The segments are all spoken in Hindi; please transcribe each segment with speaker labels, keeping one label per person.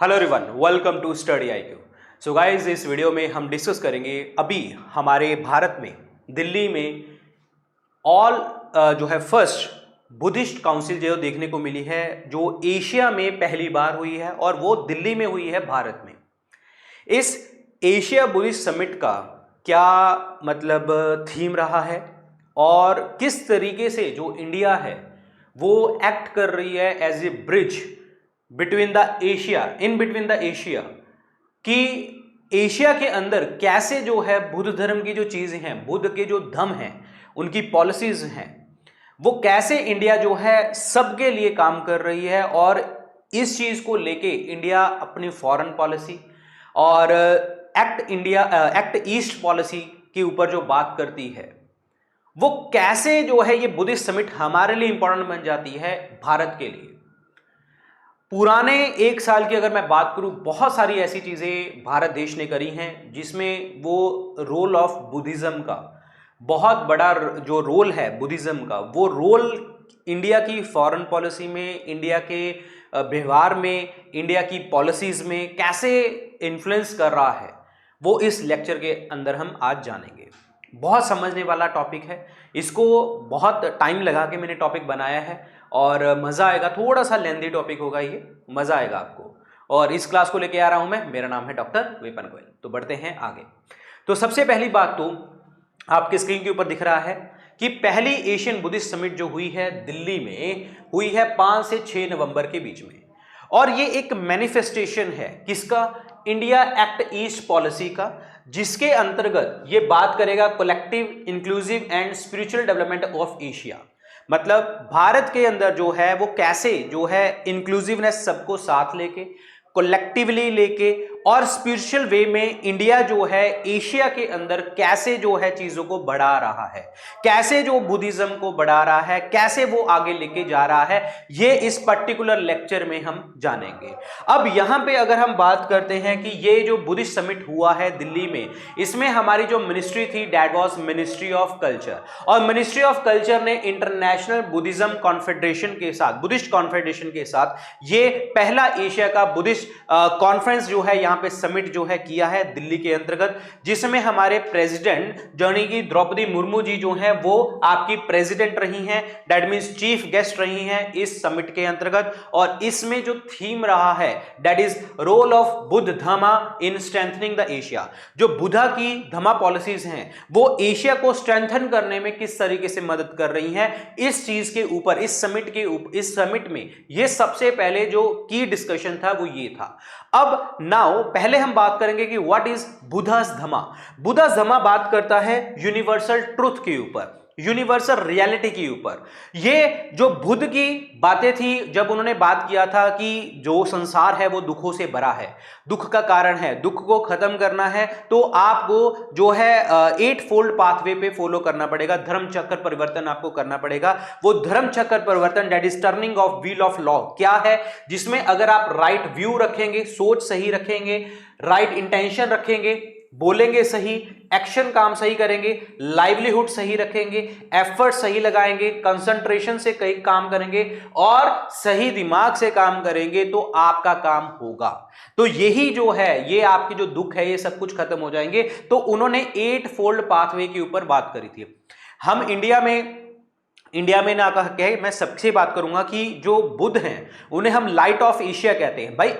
Speaker 1: Hello everyone, welcome to study IQ. So guys, इस वीडियो में हम डिस्कस करेंगे अभी हमारे भारत में दिल्ली में ऑल जो है फर्स्ट बुद्धिस्ट काउंसिल जो देखने को मिली है, जो एशिया में पहली बार हुई है और वो दिल्ली में हुई है भारत में। इस एशिया बुद्धिस्ट समिट का क्या मतलब थीम रहा है और किस तरीके से जो इंडिया है वो एक्ट कर रही है as a bridge between the Asia, in between the Asia, कि एशिया के अंदर कैसे जो है बुद्ध धर्म की जो चीजें हैं, बुद्ध के जो धम्म हैं, उनकी पॉलिसीज हैं, वो कैसे इंडिया जो है सबके लिए काम कर रही है। और इस चीज को लेके इंडिया अपनी फॉरेन पॉलिसी और एक्ट ईस्ट पॉलिसी के ऊपर जो बात करती है, वो कैसे जो है ये बुद्धिस्ट समिट हमारे लिए इंपॉर्टेंट बन जाती है भारत के लिए। पुराने एक साल की अगर मैं बात करूं, बहुत सारी ऐसी चीजें भारत देश ने करी हैं जिसमें वो रोल ऑफ बुद्धिज्म का बहुत बड़ा जो रोल है, बुद्धिज्म का वो रोल इंडिया की फॉरेन पॉलिसी में, इंडिया के व्यवहार में, इंडिया की पॉलिसीज में कैसे इन्फ्लुएंस कर रहा है, वो इस लेक्चर के अंदर हम आज जानेंगे। बहुत समझने वाला टॉपिक है, इसको बहुत टाइम लगा के मैंने टॉपिक बनाया है और मज़ा आएगा। थोड़ा सा लेंदी टॉपिक होगा, ये मज़ा आएगा आपको। और इस क्लास को लेके आ रहा हूं मैं, मेरा नाम है डॉक्टर विपिन गोयल। तो बढ़ते हैं आगे। तो सबसे पहली बात तो आपके स्क्रीन के ऊपर दिख रहा है कि पहली एशियन बुद्धिस्ट समिट जो हुई है दिल्ली में, हुई है 5 से 6 नवंबर के बीच में। और ये एक मैनिफेस्टेशन है किसका? इंडिया एक्ट ईस्ट पॉलिसी का, जिसके अंतर्गत ये बात करेगा collective, inclusive and spiritual development of Asia. मतलब भारत के अंदर जो है वो कैसे जो है इंक्लूसिवनेस, सबको साथ लेके, कलेक्टिवली लेके और स्पिरिचुअल वे में इंडिया जो है एशिया के अंदर कैसे जो है चीजों को बढ़ा रहा है, कैसे जो बुद्धिज्म को बढ़ा रहा है, कैसे वो आगे लेके जा रहा है, ये इस पर्टिकुलर लेक्चर में हम जानेंगे। अब यहां पे अगर हम बात करते हैं कि ये जो बुद्धिस्ट समिट हुआ है दिल्ली में, इसमें हमारी जो मिनिस्ट्री थी that was ministry of culture. और मिनिस्ट्री ऑफ कल्चर ने इंटरनेशनल बुद्धिज्म कॉन्फेडरेशन के साथ, बुद्धिस्ट कॉन्फेडरेशन के साथ, ये पहला एशिया का बुद्धिस्ट कॉन्फ्रेंस जो है यहां पे समिट जो है किया है दिल्ली के अंतर्गत, जिसमें हमारे प्रेसिडेंट जानी कि द्रौपदी मुर्मू जी जो है वो आपकी प्रेसिडेंट रही हैं, दैट मींस चीफ गेस्ट रही हैं इस समिट के अंतर्गत। और इसमें जो थीम रहा है that is role of Buddha Dhamma in strengthening the Asia. जो बुद्धा की धम्मा पॉलिसीज हैं वो एशिया को स्ट्रेंथन करने में किस तरीके से मदद कर रही हैं, इस चीज के ऊपर इस समिट में ये सबसे पहले जो की डिस्कशन था वो ये था। अब नाउ पहले हम बात करेंगे कि what is Buddhas Dhamma. Buddhas धम्मा बात करता है यूनिवर्सल ट्रुथ के ऊपर, यूनिवर्सल रियलिटी के ऊपर। ये जो बुद्ध की बातें थी, जब उन्होंने बात किया था कि जो संसार है वो दुखों से भरा है, दुख का कारण है, दुख को खत्म करना है तो आपको जो है 8 फोल्ड पाथवे पे फॉलो करना पड़ेगा, धर्म चक्र परिवर्तन आपको करना पड़ेगा। वो धर्म चक्र परिवर्तन that is turning of wheel of law क्या है, जिसमें अगर आप राइट व्यू रखेंगे, सोच सही रखेंगे, राइट इंटेंशन रखेंगे, बोलेंगे सही, एक्शन काम सही करेंगे, लाइवलीहुड सही रखेंगे, एफर्ट सही लगाएंगे, कंसंट्रेशन से कई काम करेंगे और सही दिमाग से काम करेंगे तो आपका काम होगा। तो यही जो है, ये आपकी जो दुख है ये सब कुछ खत्म हो जाएंगे। तो उन्होंने 8 फोल्ड पाथवे के ऊपर बात करी थी। हम इंडिया में ना कहे, मैं सबसे बात करूंगा कि जो बुद्ध हैं उन्हें हम लाइट ऑफ एशिया कहते हैं। भाई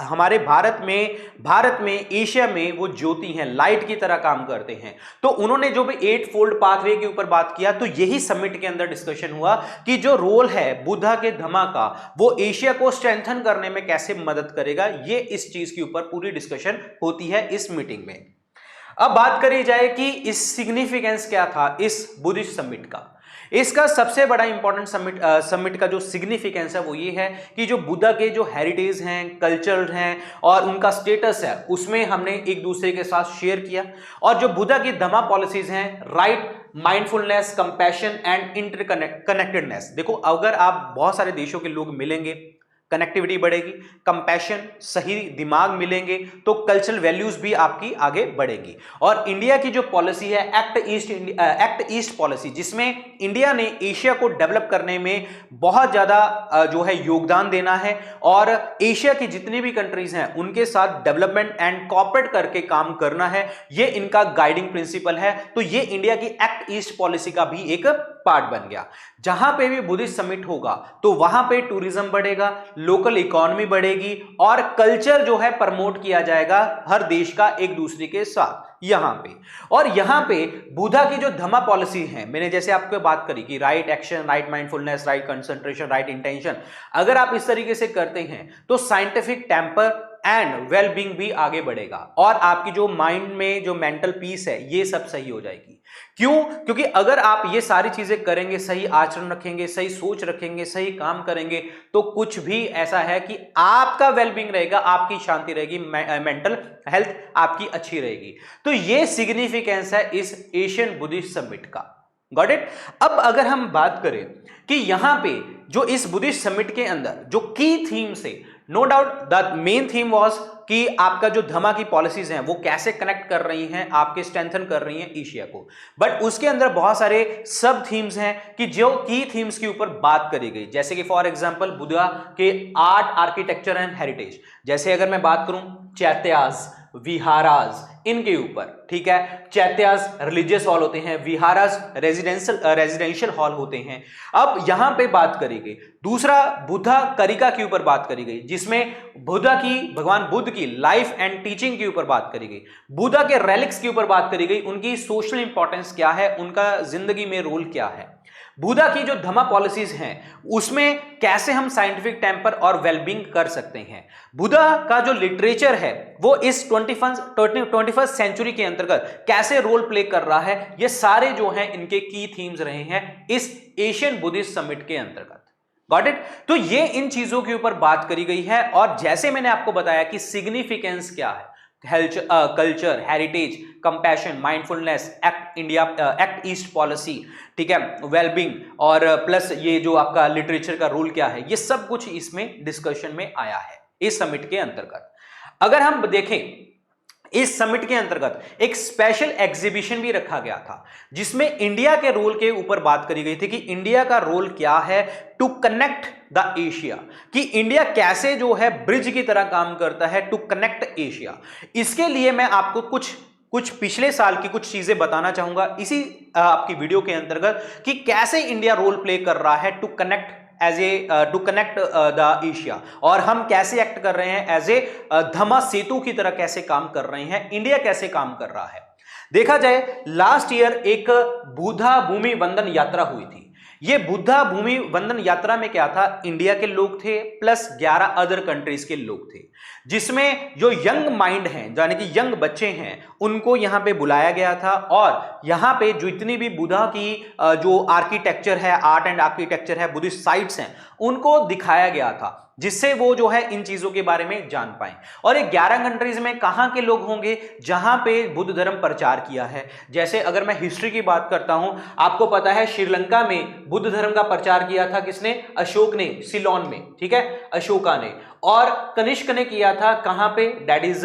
Speaker 1: हमारे भारत में एशिया में वो ज्योति हैं, लाइट की तरह काम करते हैं। तो उन्होंने जो भी 8 फोल्ड पाथवे के ऊपर बात किया, तो यही समिट के अंदर डिस्कशन हुआ कि जो रोल है बुद्धा के धम्मा का वो एशिया को स्ट्रेंथन करने में कैसे मदद करेगा, ये इस चीज के ऊपर पूरी डिस्कशन होती है इस मीटिंग में। अब बात करी जाए कि इस सिग्निफिकेंस क्या था इस बुद्धिस्ट समिट का। इसका सबसे बड़ा इंपॉर्टेंट समिट का जो सिग्निफिकेंस है वो ये है कि जो बुद्धा के जो हेरिटेज हैं, कल्चर हैं और उनका स्टेटस है, उसमें हमने एक दूसरे के साथ शेयर किया। और जो बुद्धा की धम्मा पॉलिसीज हैं, right mindfulness, compassion and interconnectedness. देखो, अगर आप बहुत सारे देशों के लोग मिलेंगे, कनेक्टिविटी बढ़ेगी, कंपैशन, सही दिमाग मिलेंगे तो कल्चरल वैल्यूज भी आपकी आगे बढ़ेगी। और इंडिया की जो पॉलिसी है एक्ट ईस्ट पॉलिसी, जिसमें इंडिया ने एशिया को डेवलप करने में बहुत ज्यादा जो है योगदान देना है और एशिया की जितनी भी कंट्रीज हैं उनके साथ डेवलपमेंट एंड कॉपरेट करके काम करना है, ये इनका गाइडिंग प्रिंसिपल है। तो ये इंडिया की एक्ट ईस्ट पॉलिसी का भी एक पार्ट बन गया। जहां पे भी बुद्धिस्ट समिट होगा तो वहां पे टूरिज्म बढ़ेगा, लोकल इकोनॉमी बढ़ेगी और कल्चर जो है प्रमोट किया जाएगा हर देश का एक दूसरे के साथ यहां पे। और यहां पे बुद्धा की जो धम्मा पॉलिसी है, मैंने जैसे आपको बात करी कि right action, right mindfulness, right concentration, right intention, अगर आप इस तरीके से करते हैं तो साइंटिफिक टेम्पर एंड वेलबींग भी आगे बढ़ेगा और आपकी जो माइंड में जो मेंटल पीस है ये सब सही हो जाएगी। क्यों? क्योंकि अगर आप ये सारी चीजें करेंगे, सही आचरण रखेंगे, सही सोच रखेंगे, सही काम करेंगे, तो कुछ भी ऐसा है कि आपका वेलबींग रहेगा, आपकी शांति रहेगी, मेंटल हेल्थ आपकी अच्छी रहेगी। तो ये सिग्निफिकेंस है इस एशियन बुद्धिस्ट समिट का। Got it? अब अगर हम बात करें कि यहां पे जो इस बुद्धिस्ट समिट के अंदर जो की थीम से, no doubt the main theme was कि आपका जो धम्मा की पॉलिसीज हैं वो कैसे कनेक्ट कर रही हैं, आपके स्ट्रेंथन कर रही हैं एशिया को। बट उसके अंदर बहुत सारे सब थीम्स हैं कि जो की थीम्स के ऊपर बात करी गई, जैसे कि फॉर एग्जांपल बुद्धा के आर्ट, आर्किटेक्चर एंड हेरिटेज। जैसे अगर मैं बात करूं चैत्यास, विहारास, इनके ऊपर, ठीक है। चैत्यास रिलीजियस हॉल होते हैं, विहारास रेजिडेंशियल हॉल होते हैं। अब यहां पे बात करी गई। दूसरा बुद्धा करिका के ऊपर बात करी गई, जिसमें बुद्धा की, भगवान बुद्ध की लाइफ एंड टीचिंग के ऊपर बात करी गई। बुद्धा के रेलिक्स के ऊपर बात करी गई, उनकी सोशल इंपॉर्टेंस क्या है, उनका जिंदगी में रोल क्या है। बुद्धा की जो धम्मा पॉलिसीज हैं उसमें कैसे हम साइंटिफिक टेम्पर और वेलबींग कर सकते हैं। बुद्धा का जो लिटरेचर है वो इस 21st सेंचुरी के अंतर्गत कैसे रोल प्ले कर रहा है, ये सारे जो हैं इनके की थीम्स रहे हैं इस एशियन बुद्धिस्ट समिट के अंतर्गत। Got it? तो ये इन चीजों के ऊपर बात करी गई है और जैसे मैंने आपको बताया कि सिग्निफिकेंस क्या है, culture, heritage, compassion, mindfulness, act east policy, ठीक है, वेलबींग और प्लस ये जो आपका लिटरेचर का रोल क्या है, ये सब कुछ इसमें डिस्कशन में आया है इस समिट के अंतर्गत। अगर हम देखें इस समिट के अंतर्गत एक स्पेशल एग्जीबिशन भी रखा गया था जिसमें इंडिया के रोल के ऊपर बात करी गई थी कि इंडिया का रोल क्या है टू कनेक्ट द एशिया, कि इंडिया कैसे जो है ब्रिज की तरह काम करता है टू कनेक्ट एशिया। इसके लिए मैं आपको कुछ पिछले साल की कुछ चीजें बताना चाहूंगा इसी आपकी वीडियो के अंतर्गत कि कैसे इंडिया रोल प्ले कर रहा है to connect to connect the Asia, और हम कैसे एक्ट कर रहे हैं एज ए धम्मा सेतु की तरह कैसे काम कर रहे हैं, इंडिया कैसे काम कर रहा है। देखा जाए लास्ट ईयर एक बुद्धा भूमि वंदन यात्रा हुई थी। ये बुद्धा भूमि वंदन यात्रा में क्या था, इंडिया के लोग थे प्लस 11 अदर कंट्रीज के लोग थे, जिसमें जो यंग माइंड हैं यानी कि यंग बच्चे हैं उनको यहां पे बुलाया गया था और यहां पे जो इतनी भी बुद्धा की जो आर्किटेक्चर है, आर्ट एंड आर्किटेक्चर है, बुद्धिस्ट साइट्स हैं, उनको दिखाया गया था जिससे वो जो है इन चीजों के बारे में जान पाए। और ये 11 कंट्रीज में कहां के लोग होंगे जहां पे बुद्ध धर्म प्रचार किया है। जैसे अगर मैं हिस्ट्री की बात करता हूं, आपको पता है श्रीलंका में बुद्ध धर्म का प्रचार किया था किसने, अशोक ने, सिलोन में, ठीक है, अशोका ने। और कनिष्क ने किया था कहां पे, that is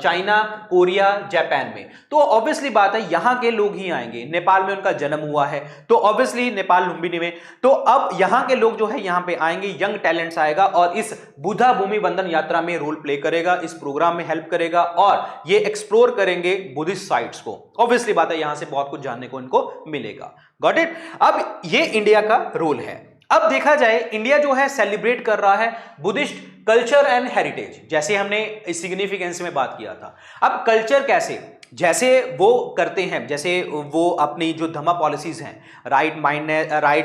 Speaker 1: China, Korea, Japan में। तो ऑब्वियसली बात है यहां के लोग ही आएंगे। नेपाल में उनका जन्म हुआ है तो ऑब्वियसली नेपाल लुम्बिनी में, तो अब यहां के लोग जो है यहां पे आएंगे, यंग टैलेंट्स आएगा और इस बुद्धा भूमि वंदन यात्रा में रोल प्ले करेगा, इस प्रोग्राम में हेल्प करेगा और ये एक्सप्लोर करेंगे बुद्धिस्ट साइट्स को। ऑब्वियसली बात है यहां से बहुत कुछ जानने को इनको मिलेगा। Got it? अब ये इंडिया का रोल है। अब देखा जाए इंडिया जो है सेलिब्रेट कर रहा है बुद्धिस्ट कल्चर एंड हेरिटेज, जैसे हमने इस सिग्निफिकेंस में बात किया था। अब कल्चर कैसे, जैसे वो करते हैं, जैसे वो अपनी जो धम्मा पॉलिसीज हैं, right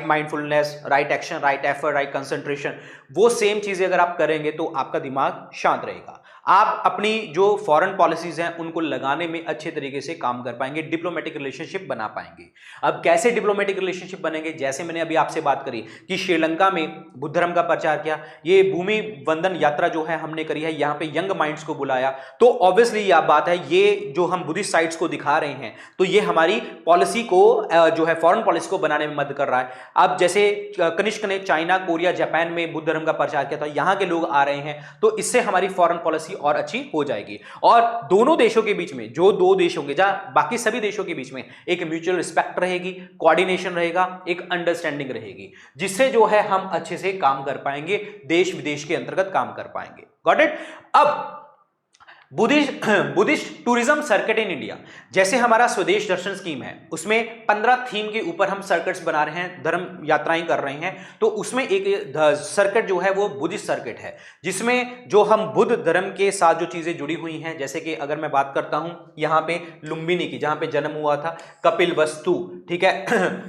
Speaker 1: mindfulness, right action, right effort, right concentration, वो सेम चीजें अगर आप करेंगे तो आपका दिमाग शांत रहेगा। आप अपनी जो फॉरेन पॉलिसीज हैं उनको लगाने में अच्छे तरीके से काम कर पाएंगे, डिप्लोमेटिक रिलेशनशिप बना पाएंगे। अब कैसे डिप्लोमेटिक रिलेशनशिप बनेंगे, जैसे मैंने अभी आपसे बात करी कि श्रीलंका में बुद्ध धर्म का प्रचार किया, ये भूमि वंदन यात्रा जो है हमने करी है, यहां पे यंग माइंड्स को बुलाया, तो ऑब्वियसली यह बात है, ये जो हम बुद्धिस्ट साइट्स को दिखा रहे हैं तो ये हमारी पॉलिसी को जो है फॉरेन पॉलिसी को बनाने में मदद कर रहा है। अब जैसे कनिष्क ने चाइना, कोरिया, जापान में बुद्ध धर्म का प्रचार किया था, यहां के लोग आ रहे हैं, तो इससे हमारी फॉरेन पॉलिसी और अच्छी हो जाएगी। और दोनों देशों के बीच में, जो दो देश होंगे, जहां बाकी सभी देशों के बीच में एक म्यूचुअल रिस्पेक्ट रहेगी, कोऑर्डिनेशन रहेगा, एक अंडरस्टैंडिंग रहेगी, जिससे जो है हम अच्छे से काम कर पाएंगे, देश विदेश के अंतर्गत काम कर पाएंगे। Got it. अब Buddhist tourism circuit in India, जैसे हमारा स्वदेश दर्शन स्कीम है, उसमें 15 थीम के ऊपर हम सर्किट्स बना रहे हैं, धर्म यात्राएं कर रहे हैं, तो उसमें एक सर्किट जो है वो बुद्धिस्ट सर्किट है, जिसमें जो हम बुद्ध धर्म के साथ जो चीजें जुड़ी हुई हैं, जैसे कि अगर मैं बात करता हूं यहां पे लुम्बिनी की, जहां पे जन्म हुआ था, कपिल वस्तु, ठीक है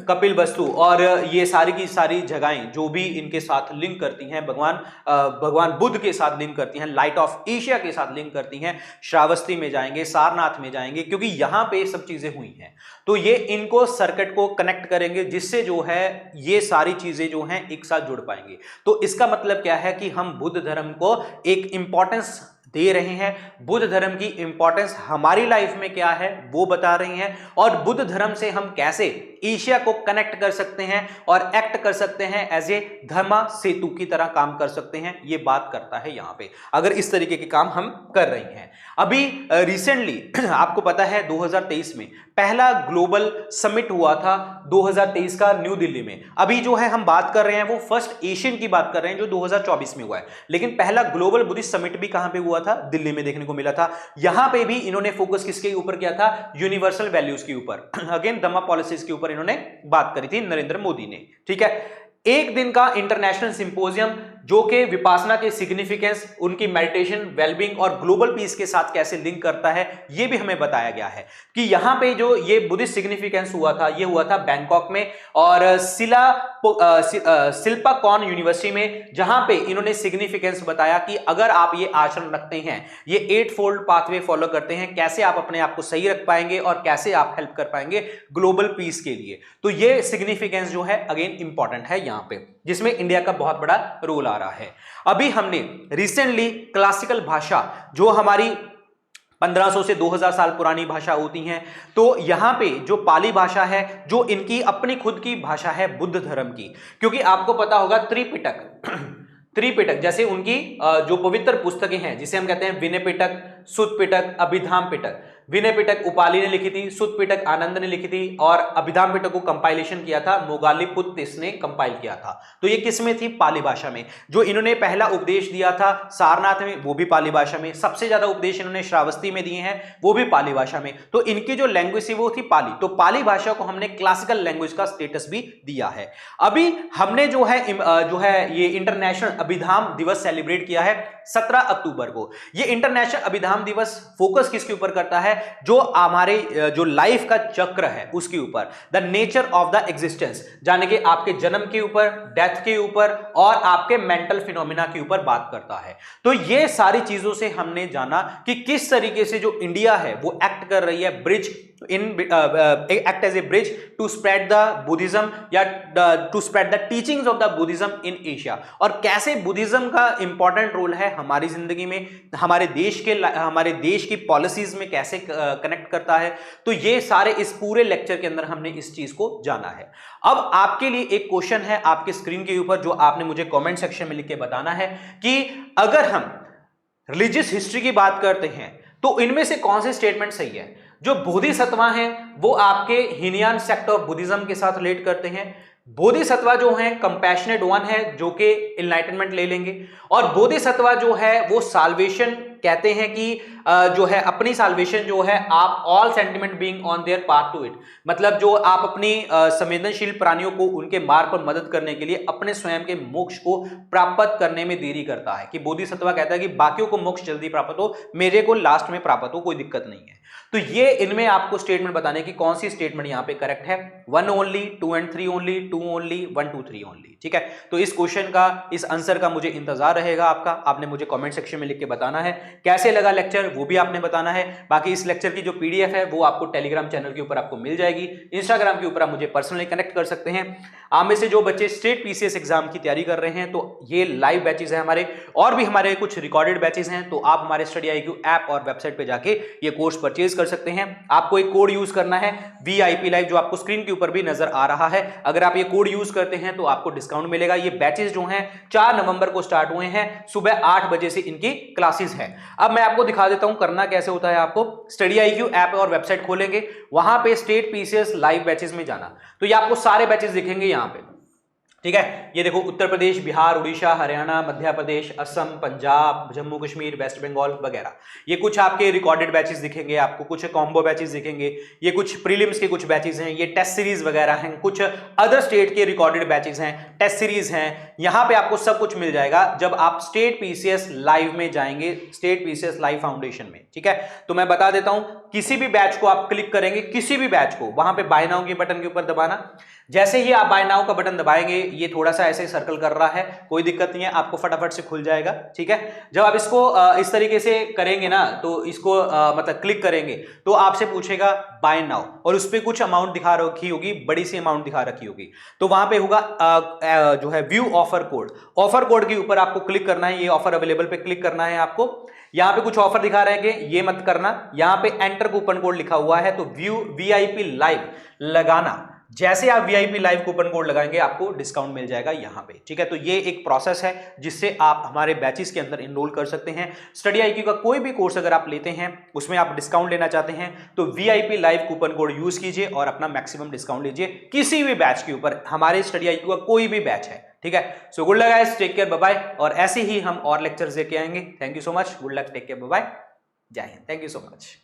Speaker 1: कपिल वस्तु, और ये सारी की सारी जगहें जो भी इनके साथ लिंक करती हैं, भगवान बुद्ध के साथ लिंक करती हैं, लाइट ऑफ एशिया के साथ लिंक करती हैं, श्रावस्ती में जाएंगे, सारनाथ में जाएंगे, क्योंकि यहां पे सब चीजें हुई हैं, तो ये इनको सर्किट को कनेक्ट करेंगे, जिससे जो है ये सारी चीजें जो हैं एक साथ जुड़ पाएंगे। तो इसका मतलब क्या है कि हम बुद्ध धर्म को एक इंपॉर्टेंस दे रहे हैं, बुद्ध धर्म की इंपॉर्टेंस हमारी लाइफ में क्या है वो बता रहे हैं, और बुद्ध धर्म से हम कैसे एशिया को कनेक्ट कर सकते हैं और एक्ट कर सकते हैं, एज ए धर्मा सेतु की तरह काम कर सकते हैं, ये बात करता है यहां पे, अगर इस तरीके के काम हम कर रहे हैं। अभी रिसेंटली आपको पता है 2023 में पहला ग्लोबल समिट हुआ था 2023 का न्यू दिल्ली में। अभी जो है हम बात कर रहे हैं वो फर्स्ट एशियन की बात कर रहे हैं जो 2024 में हुआ है, लेकिन पहला ग्लोबल बुद्धिस्ट समिट भी कहां पे हुआ था, दिल्ली में देखने को मिला था। यहां पे भी इन्होंने फोकस किसके ऊपर किया था, यूनिवर्सल वैल्यूज के ऊपर, अगेन धम्मा पॉलिसीज के ऊपर इन्होंने बात करी थी, नरेंद्र मोदी ने, ठीक है। एक दिन का इंटरनेशनल सिंपोजियम जो कि विपासना के सिग्निफिकेंस, उनकी मेडिटेशन, वेलबींग और ग्लोबल पीस के साथ कैसे लिंक करता है, यह भी हमें बताया गया है कि यहां पे जो ये बुद्धिस्ट सिग्निफिकेंस हुआ था, ये हुआ था बैंकॉक में और शिल्पाकॉन यूनिवर्सिटी में, जहां पे इन्होंने सिग्निफिकेंस बताया कि अगर आप ये आचरण रखते हैं, ये 8 फोल्ड पाथवे फॉलो करते हैं, कैसे आप अपने आप को सही रख पाएंगे और कैसे आप हेल्प कर पाएंगे ग्लोबल पीस के लिए। तो ये सिग्निफिकेंस जो है अगेन इंपॉर्टेंट है यहां पे, जिसमें इंडिया का बहुत बड़ा रोल आ रहा है। अभी हमने रिसेंटली क्लासिकल भाषा जो हमारी 1500 से 2000 साल पुरानी भाषा होती हैं, तो यहां पे जो पाली भाषा है, जो इनकी अपनी खुद की भाषा है बुद्ध धर्म की, क्योंकि आपको पता होगा त्रिपिटक जैसे उनकी जो पवित्र पुस्तकें हैं, जिसे हम कहते हैं विनय पिटक, सुत्त पिटक, अभिधाम पिटक। विनय पिटक उपाली ने लिखी थी, सुत्त पिटक आनंद ने लिखी थी, और अभिधाम पिटक को कंपाइलेशन किया था मोगालीपुत्तिस ने कंपाइल किया था। तो ये किस में थी, पाली भाषा में। जो इन्होंने पहला उपदेश दिया था सारनाथ में, वो भी पाली भाषा में। सबसे ज्यादा उपदेश इन्होंने श्रावस्ती में दिए हैं, वो भी पाली भाषा में। तो इनकी जो लैंग्वेज थी वो थी पाली। तो पाली भाषा को हमने क्लासिकल लैंग्वेज का स्टेटस भी दिया है। अभी हमने जो है ये इंटरनेशनल अभिधाम दिवस सेलिब्रेट किया है 17 अक्टूबर को। ये इंटरनेशनल अभिधाम दिवस फोकस किसके ऊपर करता है, जो हमारे जो लाइफ का चक्र है उसके ऊपर, the nature of the existence, यानी कि आपके जन्म के ऊपर, डेथ के ऊपर और आपके मेंटल फिनोमिना के ऊपर बात करता है। तो ये सारी चीजों से हमने जाना कि किस तरीके से जो इंडिया है वो एक्ट कर रही है bridge act as a bridge to spread the Buddhism या to spread the teachings of the Buddhism in Asia, और कैसे बुद्धिज्म का इंपॉर्टेंट रोल है हमारी जिंदगी में, हमारे देश की पॉलिसीज में कैसे कनेक्ट करता है। तो ये सारे इस पूरे लेक्चर के अंदर हमने इस चीज को जाना है। अब आपके लिए एक क्वेश्चन है आपके स्क्रीन के ऊपर, जो आपने मुझे कमेंट सेक्शन में लिख के बताना है कि अगर हम रिलीजियस हिस्ट्री की बात करते हैं तो इनमें से कौन से स्टेटमेंट सही है। जो बोधिसत्वा हैं वो आपके हीनयान सेक्ट ऑफ बुद्धिज्म के साथ रिलेट करते हैं। बोधिसत्वा जो हैं कंपैशनेट वन है, जो कि एनलाइटनमेंट ले लेंगे, और बोधिसत्वा जो है वो साल्वेशन कहते हैं कि जो है अपनी साल्वेशन जो है आप all sentiment being on their path to it, मतलब जो आप अपनी संवेदनशील प्राणियों को उनके मार्ग पर मदद करने के लिए अपने स्वयं के मोक्ष को प्राप्त करने में देरी करता है। कि बोधिसत्वा कहता है कि बाकियों को मोक्ष जल्दी प्राप्त हो, मेरे को लास्ट में प्राप्त हो, कोई दिक्कत नहीं है। तो ये इनमें आपको स्टेटमेंट बताने की कौन सी स्टेटमेंट यहां पे करेक्ट है, 1 only, 2 and 3 only, 2 only, 1 2 3 only. ठीक है, तो इस क्वेश्चन का, इस आंसर का मुझे इंतजार रहेगा आपका। आपने मुझे कमेंट सेक्शन में लिख के बताना है कैसे लगा लेक्चर वो भी आपने बताना है। बाकी इस लेक्चर की जो पीडीएफ है वो आपको टेलीग्राम चैनल के ऊपर आपको मिल जाएगी, इंस्टाग्राम के ऊपर आप मुझे पर्सनली कनेक्ट कर सकते हैं। आप में से जो बच्चे स्टेट पीसीएस एग्जाम की तैयारी कर रहे हैं तो ये लाइव बैचेस है हमारे, और भी हमारे कुछ रिकॉर्डेड बैचेस हैं, तो आप हमारे स्टडी IQ ऐप और वेबसाइट पे जाके ये कोर्स परचेज कर सकते हैं। आपको एक कोड यूज करना है VIP लाइव, जो आपको स्क्रीन के ऊपर भी नजर आ रहा है। अगर आप ये कोड यूज करते हैं तो आपको डिस्काउंट मिलेगा। ये बैचेस जो हैं 4 नवंबर को स्टार्ट हुए हैं, सुबह 8 बजे से इनकी क्लासेस है। अब मैं आपको दिखा देता हूं करना कैसे होता है। आपको स्टडी IQ ऐप और वेबसाइट खोलेंगे, वहां पे स्टेट पीसीएस लाइव बैचेस में जाना, तो ये आपको सारे बैचेस दिखेंगे यहां पे, ठीक है। ये देखो उत्तर प्रदेश, बिहार, उड़ीसा, हरियाणा, मध्य प्रदेश, असम, पंजाब, जम्मू कश्मीर, वेस्ट बंगाल वगैरह। ये कुछ आपके रिकॉर्डेड बैचेस दिखेंगे, आपको कुछ कॉम्बो बैचेस दिखेंगे, ये कुछ प्रीलिम्स के कुछ बैचेस हैं, ये टेस्ट सीरीज वगैरह हैं, कुछ अदर स्टेट के रिकॉर्डेड बैचेस हैं, टेस्ट सीरीज हैं। यहां पे आपको सब कुछ मिल जाएगा जब आप स्टेट पीसीएस लाइव में जाएंगे, स्टेट पीसीएस लाइव फाउंडेशन में, ठीक है। तो मैं बता देता हूं, किसी भी बैच को आप क्लिक करेंगे, किसी भी बैच को, वहां पे बाय नाउ के बटन के ऊपर दबाना। जैसे ही आप बाय नाउ का बटन दबाएंगे, ये थोड़ा सा ऐसे सर्कल कर रहा है, कोई दिक्कत नहीं है, आपको फटाफट से खुल जाएगा, ठीक है। जब आप इसको इस तरीके से करेंगे ना, तो इसको मतलब क्लिक करेंगे तो आपसे पूछेगा बाय नाउ, और उस पर कुछ अमाउंट दिखा रखी होगी, बड़ी सी अमाउंट दिखा रखी होगी, तो वहां पे होगा जो है view offer code. Offer code के ऊपर आपको क्लिक करना है, ये ऑफर अवेलेबल पे क्लिक करना है आपको। यहां पे कुछ ऑफर दिखा रहे हैं, ये मत करना। यहां पे एंटर कूपन कोड लिखा हुआ है, तो व्यू VIP लाइव लगाना। जैसे आप VIP लाइव कूपन कोड लगाएंगे आपको डिस्काउंट मिल जाएगा यहाँ पे, ठीक है। तो ये एक प्रोसेस है जिससे आप हमारे बैचेस के अंदर इनरोल कर सकते हैं। स्टडी IQ का कोई भी कोर्स अगर आप लेते हैं, उसमें आप डिस्काउंट लेना चाहते हैं, तो VIP live coupon code use कीजिए और अपना मैक्सिमम डिस्काउंट लीजिए किसी भी बैच के ऊपर। हमारे स्टडी IQ का कोई भी बैच है, ठीक है। So good luck guys, take care, bye bye. और ऐसे ही हम और लेक्चर्स लेके आएंगे। Thank you so much, good luck, take care, bye bye, जय Hind, thank you so much.